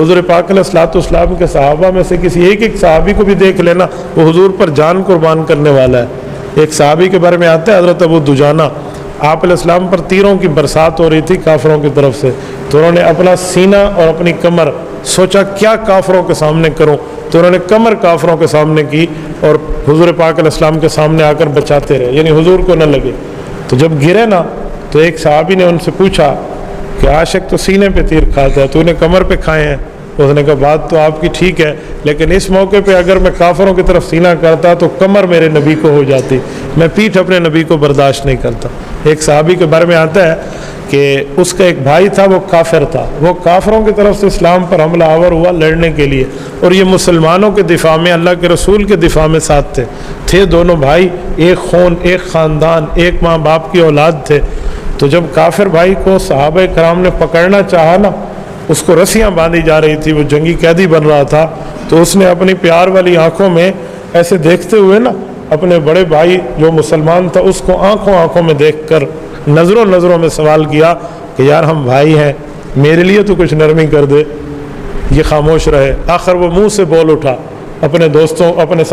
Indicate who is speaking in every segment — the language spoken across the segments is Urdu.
Speaker 1: حضور پاک علیہ الصلوۃ والسلام کے صحابہ میں سے کسی ایک صحابی کو بھی دیکھ لینا، وہ حضور پر جان قربان کرنے والا ہے۔ ایک صحابی کے بارے میں آتا ہے حضرت ابو دجانہ، آپ علیہ السلام پر تیروں کی برسات ہو رہی تھی کافروں کی طرف سے، تو انہوں نے اپنا سینہ اور اپنی کمر سوچا کیا کافروں کے سامنے کروں، تو انہوں نے کمر کافروں کے سامنے کی اور حضور پاک علیہ السلام کے سامنے آ کر بچاتے رہے، یعنی حضور کو نہ لگے۔ تو جب گرے نا تو ایک صحابی نے ان سے پوچھا کہ عاشق تو سینے پہ تیر کھاتا ہے، تو انہیں کمر پہ کھائے ہیں؟ اس نے کہا بات تو آپ کی ٹھیک ہے، لیکن اس موقع پہ اگر میں کافروں کی طرف سینہ کرتا تو کمر میرے نبی کو ہو جاتی، میں پیٹھ اپنے نبی کو برداشت نہیں کرتا۔ ایک صحابی کے بارے میں آتا ہے کہ اس کا ایک بھائی تھا، وہ کافر تھا، وہ کافروں کی طرف سے اسلام پر حملہ آور ہوا لڑنے کے لیے، اور یہ مسلمانوں کے دفاع میں، اللہ کے رسول کے دفاع میں ساتھ تھے دونوں بھائی، ایک خون، ایک خاندان، ایک ماں باپ کی اولاد تھے۔ تو جب کافر بھائی کو صحابہ کرام نے پکڑنا چاہا نا، اس کو رسیاں باندھی جا رہی تھی، وہ جنگی قیدی بن رہا تھا، تو اس نے اپنی پیار والی آنکھوں میں ایسے دیکھتے ہوئے نا اپنے بڑے بھائی جو مسلمان تھا اس کو آنکھوں میں دیکھ کر نظروں میں سوال کیا کہ یار ہم بھائی ہیں، میرے لیے تو کچھ نرمی کر دے۔ یہ خاموش رہے، آخر وہ منہ سے بول اٹھا، اپنے دوستوں، اپنے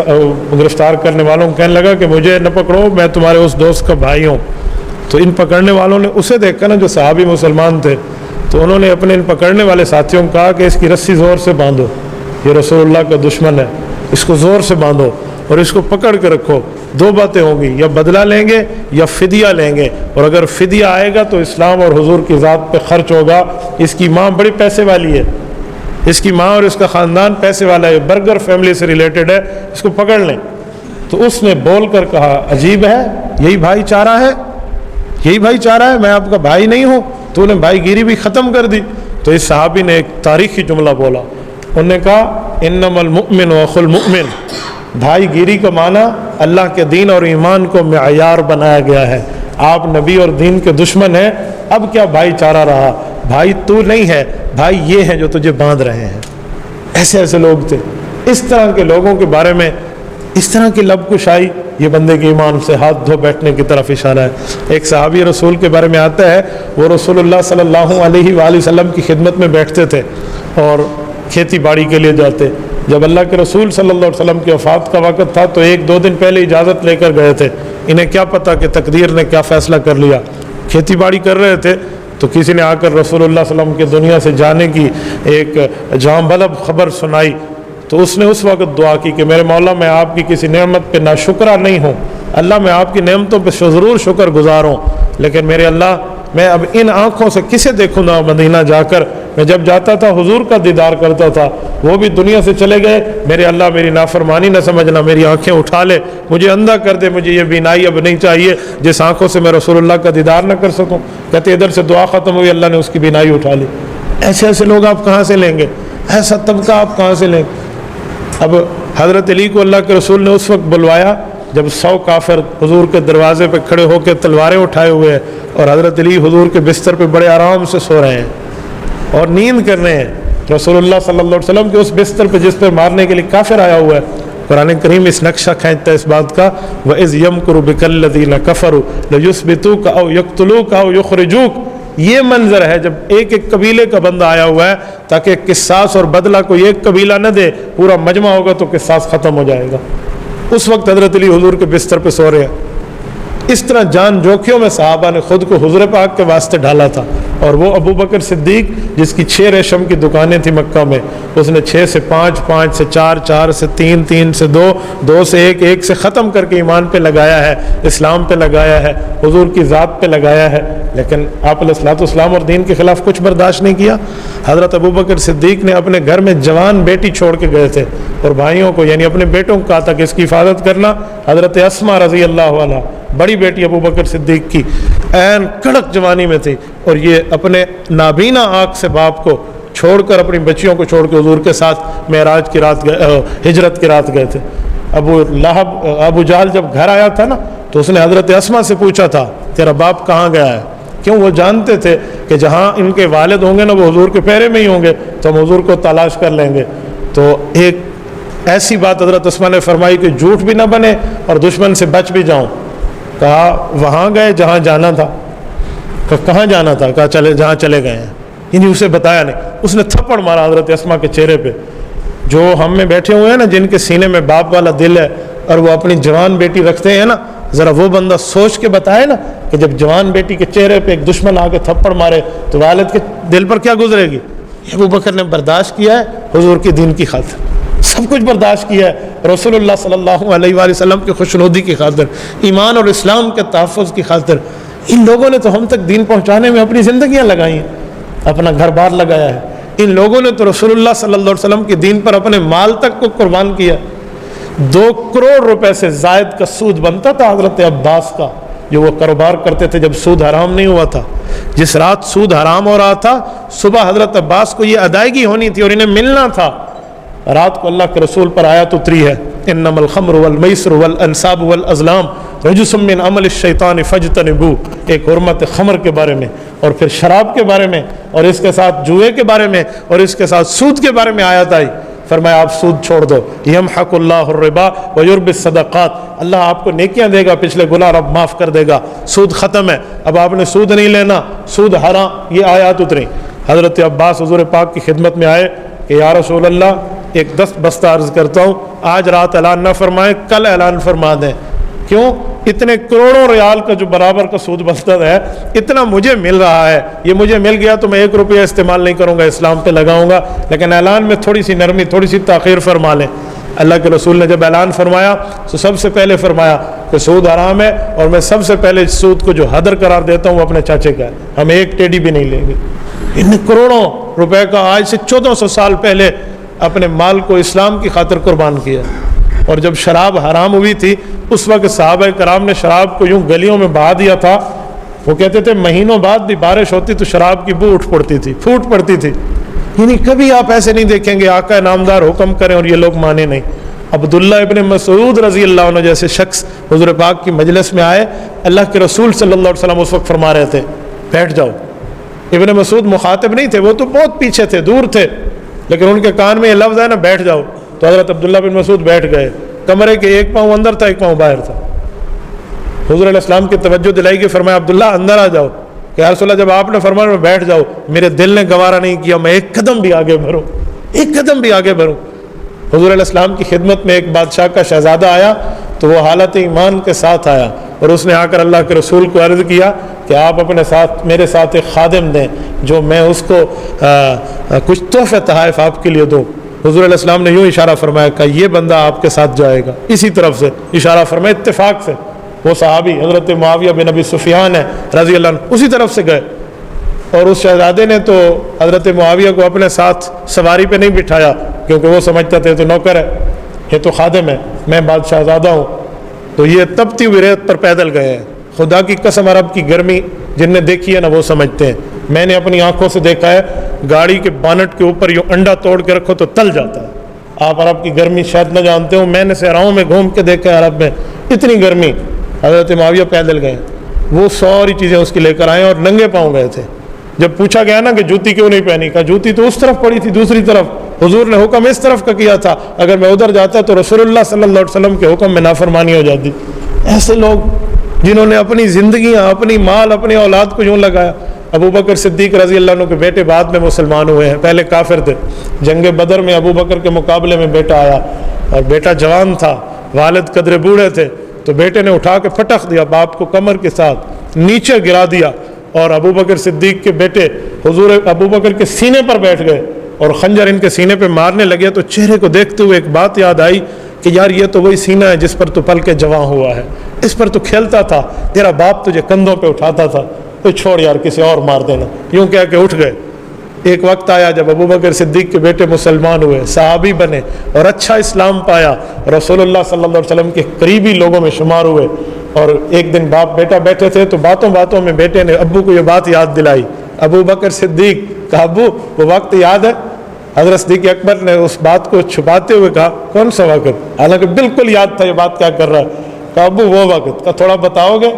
Speaker 1: گرفتار کرنے والوں کو کہنے لگا کہ مجھے نہ پکڑو، میں تمہارے اس دوست کا بھائی ہوں۔ تو ان پکڑنے والوں نے اسے دیکھا نا جو صحابی مسلمان تھے، تو انہوں نے اپنے ان پکڑنے والے ساتھیوں کو کہا کہ اس کی رسی زور سے باندھو، یہ رسول اللہ کا دشمن ہے، اس کو زور سے باندھو اور اس کو پکڑ کے رکھو۔ دو باتیں ہوں گی، یا بدلہ لیں گے یا فدیہ لیں گے، اور اگر فدیہ آئے گا تو اسلام اور حضور کی ذات پہ خرچ ہوگا۔ اس کی ماں بڑی پیسے والی ہے، اس کی ماں اور اس کا خاندان پیسے والا ہے، برگر فیملی سے ریلیٹڈ ہے، اس کو پکڑ لیں۔ تو اس نے بول کر کہا عجیب ہے، یہی بھائی چارہ ہے، یہی بھائی چارہ ہے، میں آپ کا بھائی نہیں ہوں؟ تو انہیں بھائی گیری بھی ختم کر دی۔ تو اس صحابی نے ایک تاریخی جملہ بولا، انہوں نے کہا انما المؤمن اخو المؤمن، بھائی گیری کا معنی اللہ کے دین اور ایمان کو معیار بنایا گیا ہے۔ آپ نبی اور دین کے دشمن ہیں، اب کیا بھائی چارہ رہا؟ بھائی تو نہیں ہے، بھائی یہ ہیں جو تجھے باندھ رہے ہیں۔ ایسے لوگ تھے۔ اس طرح کے لوگوں کے بارے میں اس طرح کی لب کشائی، یہ بندے کے ایمان سے ہاتھ دھو بیٹھنے کی طرف اشارہ ہے۔ ایک صحابی رسول کے بارے میں آتا ہے، وہ رسول اللہ صلی اللہ علیہ وآلہ وسلم کی خدمت میں بیٹھتے تھے اور کھیتی باڑی کے لیے جاتے۔ جب اللہ کے رسول صلی اللہ علیہ وسلم کی وفات کا وقت تھا تو 1-2 دن پہلے اجازت لے کر گئے تھے، انہیں کیا پتہ کہ تقدیر نے کیا فیصلہ کر لیا۔ کھیتی باڑی کر رہے تھے تو کسی نے آ کر رسول اللہ صلی اللہ علیہ وسلم کے دنیا سے جانے کی ایک جاں بلب خبر سنائی، تو اس نے اس وقت دعا کی کہ میرے مولا میں آپ کی کسی نعمت پہ ناشکرہ نہیں ہوں، اللہ میں آپ کی نعمتوں پہ ضرور شکر گزار ہوں، لیکن میرے اللہ میں اب ان آنکھوں سے کسے دیکھوں گا مدینہ جا کر؟ میں جب جاتا تھا حضور کا دیدار کرتا تھا، وہ بھی دنیا سے چلے گئے، میرے اللہ میری نافرمانی نہ سمجھنا، میری آنکھیں اٹھا لے، مجھے اندھا کر دے، مجھے یہ بینائی اب نہیں چاہیے جس آنکھوں سے میں رسول اللہ کا دیدار نہ کر سکوں۔ کہتے ادھر سے دعا ختم ہوئی، اللہ نے اس کی بینائی اٹھا لی۔ ایسے لوگ آپ کہاں سے لیں گے؟ ایسا طبقہ آپ کہاں سے لیں گے؟ اب حضرت علی کو اللہ کے رسول نے اس وقت بلوایا جب 100 کافر حضور کے دروازے پہ کھڑے ہو کے تلواریں اٹھائے ہوئے ہیں، اور حضرت علی حضور کے بستر پہ بڑے آرام سے سو رہے ہیں اور نیند کر رہے ہیں۔ رسول اللہ صلی اللہ علیہ وسلم کے اس بستر پہ جس پہ مارنے کے لیے کافر آیا ہوا ہے، قرآن کریم اس نقشہ کھینچتا ہے اس بات کا، وَإِذْ يَمْكُرُ بِكَ الَّذِينَ كَفَرُوا لَيُثْبِتُوكَ أَوْ يَقْتُلُوكَ أَوْ يُخْرِجُوكَ۔ یہ منظر ہے جب ایک قبیلے کا بندہ آیا ہوا ہے تاکہ قصاص اور بدلہ کو ایک قبیلہ نہ دے، پورا مجمع ہوگا تو قصاص ختم ہو جائے گا۔ اس وقت حضرت علی حضور کے بستر پہ سو رہے ہیں۔ اس طرح جان جوکھیوں میں صحابہ نے خود کو حضور پاک کے واسطے ڈالا تھا، اور وہ ابو بکر صدیق جس کی 6 ریشم کی دکانیں تھیں مکہ میں، اس نے 6 سے 5، 5 سے 4، 4 سے 3، 3 سے 2، 2 سے 1، 1 سے ختم کر کے ایمان پہ لگایا ہے، اسلام پہ لگایا ہے، حضور کی ذات پہ لگایا ہے، لیکن آپ علیہ الصلوۃ والسلام اور دین کے خلاف کچھ برداشت نہیں کیا۔ حضرت ابو بکر صدیق نے اپنے گھر میں جوان بیٹی چھوڑ کے گئے تھے اور بھائیوں کو یعنی اپنے بیٹوں کو کہا تھا کہ اس کی حفاظت کرنا۔ حضرت اسماء رضی اللہ عنہا بڑی بیٹی ابو بکر صدیق کی عین کڑک جوانی میں تھی، اور یہ اپنے نابینا آنکھ سے باپ کو چھوڑ کر اپنی بچیوں کو چھوڑ کے حضور کے ساتھ معراج کی رات ہجرت کی رات گئے تھے۔ ابو جہل جب گھر آیا تھا نا تو اس نے حضرت اسماء سے پوچھا تھا تیرا باپ کہاں گیا ہے؟ کیوں؟ وہ جانتے تھے کہ جہاں ان کے والد ہوں گے نا وہ حضور کے پیرے میں ہی ہوں گے، تو ہم حضور کو تلاش کر لیں گے۔ تو ایک ایسی بات حضرت اسماء نے فرمائی کہ جھوٹ بھی نہ بنے اور دشمن سے بچ بھی جاؤں۔ کہا وہاں گئے جہاں جانا تھا۔ کہاں جانا تھا؟ کہا چلے جہاں چلے گئے ہیں۔ یعنی اسے بتایا نہیں. اس نے تھپڑ مارا حضرت اسما کے چہرے پہ. جو ہم میں بیٹھے ہوئے ہیں نا جن کے سینے میں باپ والا دل ہے اور وہ اپنی جوان بیٹی رکھتے ہیں نا, ذرا وہ بندہ سوچ کے بتائے نا کہ جب جوان بیٹی کے چہرے پہ ایک دشمن آ کے تھپڑ مارے تو والد کے دل پر کیا گزرے گی. ابو بکر نے برداشت کیا ہے حضور کے دین کی خاطر, سب کچھ برداشت کیا ہے رسول اللہ صلی اللہ علیہ وآلہ وسلم کی خوشنودی کی خاطر, ایمان اور اسلام کے تحفظ کی خاطر. ان لوگوں نے تو ہم تک دین پہنچانے میں اپنی زندگیاں لگائی ہیں, اپنا گھر بار لگایا ہے. ان لوگوں نے تو رسول اللہ صلی اللہ علیہ وسلم کے دین پر اپنے مال تک کو قربان کیا. 2 کروڑ روپے سے زائد کا سود بنتا تھا حضرت عباس کا, جو وہ کاروبار کرتے تھے جب سود حرام نہیں ہوا تھا. جس رات سود حرام ہو رہا تھا صبح حضرت عباس کو یہ ادائیگی ہونی تھی اور انہیں ملنا تھا. رات کو اللہ کے رسول پر آیت اتری ہے, انما الخمر والمیسر والانصاب والازلام رجس من عمل الشیطان فاجتنبوہ. ایک حرمت خمر کے بارے میں اور پھر شراب کے بارے میں اور اس کے ساتھ جوئے کے بارے میں اور اس کے ساتھ سود کے بارے میں آیت آئی. فرمایا آپ سود چھوڑ دو. یمحق اللہ الربا ویربی الصدقات. اللہ آپ کو نیکیاں دے گا, پچھلے گناہ رب معاف کر دے گا. سود ختم ہے, اب آپ نے سود نہیں لینا, سود حرام. یہ آیات اتری. حضرت عباس حضور پاک کی خدمت میں آئے کہ یا رسول اللہ ایک 10 بستہ عرض کرتا ہوں, آج رات اعلان نہ فرمائیں, کل اعلان فرما دیں. کیوں؟ اتنے کروڑوں ریال کا جو برابر کا سود بستہ ہے اتنا مجھے مل رہا ہے, یہ مجھے مل گیا تو میں 1 روپیہ استعمال نہیں کروں گا, اسلام پہ لگاؤں گا, لیکن اعلان میں تھوڑی سی نرمی, تھوڑی سی تاخیر فرما لیں. اللہ کے رسول نے جب اعلان فرمایا تو سب سے پہلے فرمایا کہ سود حرام ہے اور میں سب سے پہلے سود کو جو حدر قرار دیتا ہوں وہ اپنے چاچے کا ہے, ہم 1 ٹیڈی بھی نہیں لیں گے. ان کروڑوں روپے کا آج سے 1400 سال پہلے اپنے مال کو اسلام کی خاطر قربان کیا. اور جب شراب حرام ہوئی تھی اس وقت صحابہ کرام نے شراب کو یوں گلیوں میں بہا دیا تھا. وہ کہتے تھے مہینوں بعد بھی بارش ہوتی تو شراب کی بو اٹھ پڑتی تھی, پھوٹ پڑتی تھی. یعنی کبھی آپ ایسے نہیں دیکھیں گے آقا نامدار حکم کریں اور یہ لوگ مانے نہیں. عبداللہ ابن مسعود رضی اللہ عنہ جیسے شخص حضور پاک کی مجلس میں آئے, اللہ کے رسول صلی اللہ علیہ وسلم اس وقت فرما رہے تھے بیٹھ جاؤ. ابن مسعود مخاطب نہیں تھے, وہ تو بہت پیچھے تھے, دور تھے, لیکن ان کے کان میں یہ لفظ ہے نا بیٹھ جاؤ, تو حضرت عبداللہ بن مسعود بیٹھ گئے. کمرے کے 1 پاؤں اندر تھا, 1 پاؤں باہر تھا. حضور علیہ السلام کی توجہ دلائی کہ فرمایا عبداللہ اندر آ جاؤ. کہ یا رسول اللہ جب آپ نے فرمایا میں بیٹھ جاؤ, میرے دل نے گوارا نہیں کیا, میں 1 قدم بھی آگے بڑھوں, 1 قدم بھی آگے بڑھوں. حضور علیہ السلام کی خدمت میں ایک بادشاہ کا شہزادہ آیا تو وہ حالت ایمان کے ساتھ آیا اور اس نے آ کر اللہ کے رسول کو عرض کیا کہ آپ اپنے ساتھ میرے ساتھ ایک خادم دیں جو میں اس کو کچھ تحفے تحائف آپ کے لیے دوں. حضور علیہ السلام نے یوں اشارہ فرمایا کہ یہ بندہ آپ کے ساتھ جائے گا. اسی طرف سے اشارہ فرمایا, اتفاق سے وہ صحابی حضرت معاویہ بن ابی سفیان ہے رضی اللہ عنہ, اسی طرف سے گئے. اور اس شہزادے نے تو حضرت معاویہ کو اپنے ساتھ سواری پہ نہیں بٹھایا کیونکہ وہ سمجھتا تھے تو نوکر ہے, یہ تو خادم ہے, میں بادشاہ زادہ ہوں. تو یہ تپتی ہوئی ریت پر پیدل گئے ہیں. خدا کی قسم عرب کی گرمی جن نے دیکھی ہے نا وہ سمجھتے ہیں. میں نے اپنی آنکھوں سے دیکھا ہے گاڑی کے بانٹ کے اوپر یوں انڈا توڑ کے رکھو تو تل جاتا ہے. آپ عرب کی گرمی شاید نہ جانتے ہو, میں نے صحراؤں میں گھوم کے دیکھا ہے عرب میں اتنی گرمی. حضرت معاویہ پیدل گئے, وہ ساری چیزیں اس کی لے کر آئے اور ننگے پاؤں گئے تھے. جب پوچھا گیا نا کہ جوتی کیوں نہیں پہنی, کہا جوتی تو اس طرف پڑی تھی دوسری طرف, حضور نے حکم اس طرف کا کیا تھا, اگر میں ادھر جاتا تو رسول اللہ صلی اللہ علیہ وسلم کے حکم میں نافرمانی ہو جاتی. ایسے لوگ جنہوں نے اپنی زندگیاں, اپنی مال, اپنی اولاد کو یوں لگایا. ابو بکر صدیق رضی اللہ عنہ کے بیٹے بعد میں مسلمان ہوئے ہیں, پہلے کافر تھے. جنگ بدر میں ابو بکر کے مقابلے میں بیٹا آیا اور بیٹا جوان تھا, والد قدرے بوڑھے تھے, تو بیٹے نے اٹھا کے پٹخ دیا باپ کو کمر کے ساتھ, نیچے گرا دیا. اور ابو بکر صدیق کے بیٹے حضور ابو بکر کے سینے پر بیٹھ گئے اور خنجر ان کے سینے پہ مارنے لگے. تو چہرے کو دیکھتے ہوئے ایک بات یاد آئی کہ یار یہ تو وہی سینہ ہے جس پر تو پل کے جوان ہوا ہے, اس پر تو کھیلتا تھا, تیرا باپ تجھے کندھوں پہ اٹھاتا تھا, تو چھوڑ یار کسی اور مار دینا. یوں کہہ کے اٹھ گئے. ایک وقت آیا جب ابو بکر صدیق کے بیٹے مسلمان ہوئے, صحابی بنے اور اچھا اسلام پایا, رسول اللہ صلی اللہ علیہ وسلم کے قریبی لوگوں میں شمار ہوئے. اور ایک دن باپ بیٹا بیٹھے تھے تو باتوں باتوں میں بیٹے نے ابو کو یہ بات یاد دلائی. ابو بکر صدیق کہا ابو وہ وقت یاد ہے؟ حضرت صدیق اکبر نے اس بات کو چھپاتے ہوئے کہا کون سا وقت, حالانکہ بالکل یاد تھا یہ بات کیا کر رہا ہے. کہا ابو وہ وقت, کا تھوڑا بتاؤ گے؟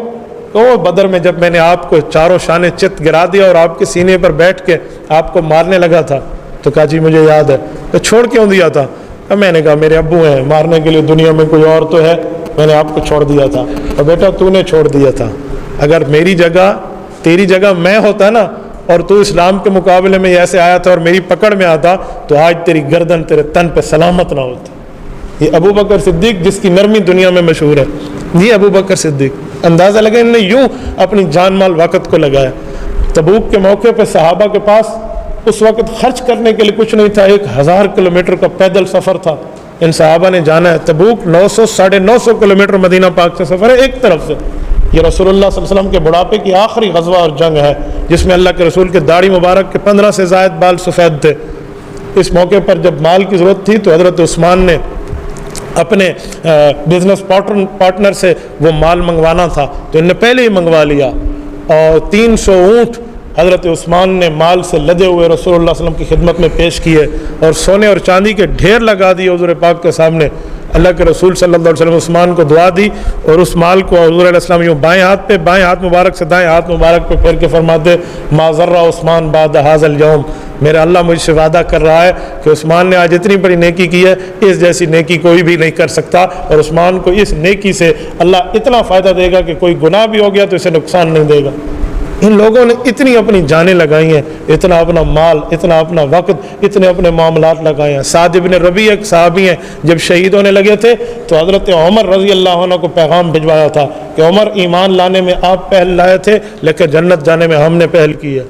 Speaker 1: تو بدر میں جب میں نے آپ کو چاروں شانے چت گرا دیا اور آپ کے سینے پر بیٹھ کے آپ کو مارنے لگا تھا. تو کہا جی مجھے یاد ہے. تو چھوڑ کیوں دیا تھا؟ میں نے کہا میرے ابو ہیں, مارنے کے لیے دنیا میں کوئی اور تو ہے, میں نے آپ کو چھوڑ دیا تھا. اور بیٹا تو نے چھوڑ دیا تھا, اگر میری جگہ تیری جگہ میں ہوتا نا اور تو اسلام کے مقابلے میں ایسے آیا تھا اور میری پکڑ میں آتا تو آج تیری گردن تیرے تن پہ سلامت نہ ہوتی۔ یہ ابو بکر صدیق جس کی نرمی دنیا میں مشہور ہے، یہ ابو بکر صدیق، اندازہ لگا انہوں نے یوں اپنی جان مال وقت کو لگایا۔ تبوک کے موقع پہ صحابہ کے پاس اس وقت خرچ کرنے کے لیے کچھ نہیں تھا، 1000 کلومیٹر کا پیدل سفر تھا، ان صحابہ نے جانا ہے۔ تبوک 900-950 کلومیٹر مدینہ پاک سے سفر ہے ایک طرف سے۔ یہ رسول اللہ صلی اللہ علیہ وسلم کے بڑھاپے کی آخری غزوہ اور جنگ ہے جس میں اللہ کے رسول کے داڑھی مبارک کے 15 سے زائد بال سفید تھے۔ اس موقع پر جب مال کی ضرورت تھی تو حضرت عثمان نے اپنے بزنس پارٹنر سے وہ مال منگوانا تھا تو انہوں نے پہلے ہی منگوا لیا، اور 300 اونٹ حضرت عثمان نے مال سے لدے ہوئے رسول اللہ صلی اللہ علیہ وسلم کی خدمت میں پیش کیے، اور سونے اور چاندی کے ڈھیر لگا دیے حضور پاک کے سامنے۔ اللہ کے رسول صلی اللہ علیہ وسلم عثمان کو دعا دی، اور اس مال کو حضور علیہ السلام یوں بائیں ہاتھ مبارک سے دائیں ہاتھ مبارک پہ پھیر کے فرماتے ما ذر عثمان بعد ھذا اليوم، میرا اللہ مجھ سے وعدہ کر رہا ہے کہ عثمان نے آج اتنی بڑی نیکی کی ہے، اس جیسی نیکی کوئی بھی نہیں کر سکتا، اور عثمان کو اس نیکی سے اللہ اتنا فائدہ دے گا کہ کوئی گناہ بھی ہو گیا تو اسے نقصان نہیں دے گا۔ ان لوگوں نے اتنی اپنی جانیں لگائی ہیں، اتنا اپنا مال، اتنا اپنا وقت، اتنے اپنے معاملات لگائے ہیں۔ سعد بن ربیع ایک صحابی ہیں، جب شہید ہونے لگے تھے تو حضرت عمر رضی اللہ عنہ کو پیغام بھجوایا تھا کہ عمر ایمان لانے میں آپ پہل لائے تھے لیکن جنت جانے میں ہم نے پہل کی ہے۔